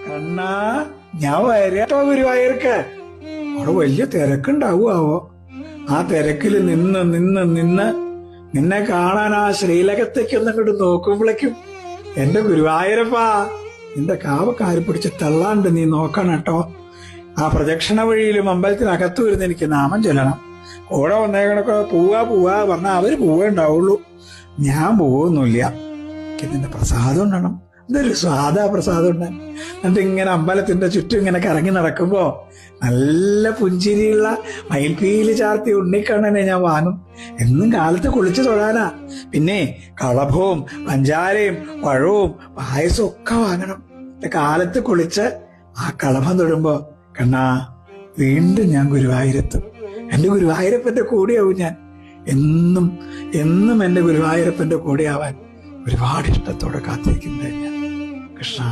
കണ്ണാ, ഞാൻ വരാട്ടോ ഗുരുവായൂർക്ക്. അവിടെ വലിയ തിരക്കുണ്ടാവുമാവോ? ആ തിരക്കില് നിന്ന് നിന്ന് നിന്ന് നിന്നെ കാണാൻ ആ ശ്രീലകത്തേക്ക് ഒന്നങ്ങോട്ട് നോക്കുമ്പോഴേക്കും എന്റെ ഗുരുവായൂരപ്പാ, നിന്റെ കാവക്കാരി പിടിച്ച് തള്ളാണ്ട് നീ നോക്കണം കേട്ടോ. ആ പ്രദക്ഷിണ വഴിയിലും അമ്പലത്തിനകത്തു വരുന്ന എനിക്ക് നാമം ചൊല്ലണം. കൂടെ വന്നേക്കണൊക്കെ പോവാ പോവാ പറഞ്ഞാൽ അവര് പോവേ ഉണ്ടാവുള്ളൂ, ഞാൻ പോവൊന്നുമില്ല. എനിക്ക് നിന്റെ പ്രസാദം ഉണ്ടണം. ഇതൊരു സ്വാദാ പ്രസാദം ഉണ്ട്. എന്നിട്ട് ഇങ്ങനെ അമ്പലത്തിന്റെ ചുറ്റും ഇങ്ങനെ കറങ്ങി നടക്കുമ്പോ നല്ല പുഞ്ചിരിയുള്ള മയിൽപ്പീലി ചാർത്തി ഉണ്ണിക്കണ്ണനെ ഞാൻ വാങ്ങും. എന്നും കാലത്ത് കുളിച്ചു തൊഴാനാ. പിന്നെ കളഭവും പഞ്ചാരയും പഴവും പായസവും ഒക്കെ വാങ്ങണം. കാലത്ത് കുളിച്ച് ആ കളഭം തൊടുമ്പോ കണ്ണാ, വീണ്ടും ഞാൻ ഗുരുവായൂരെത്തും. എന്റെ ഗുരുവായൂരപ്പന്റെ കൂടെയാവും ഞാൻ. എന്നും എന്നും എന്റെ ഗുരുവായൂരപ്പന്റെ കൂടെയാവാൻ ഒരുപാട് ഇഷ്ടത്തോടെ കാത്തിരിക്കുന്നത് ഞാൻ. കൃഷ്ണ.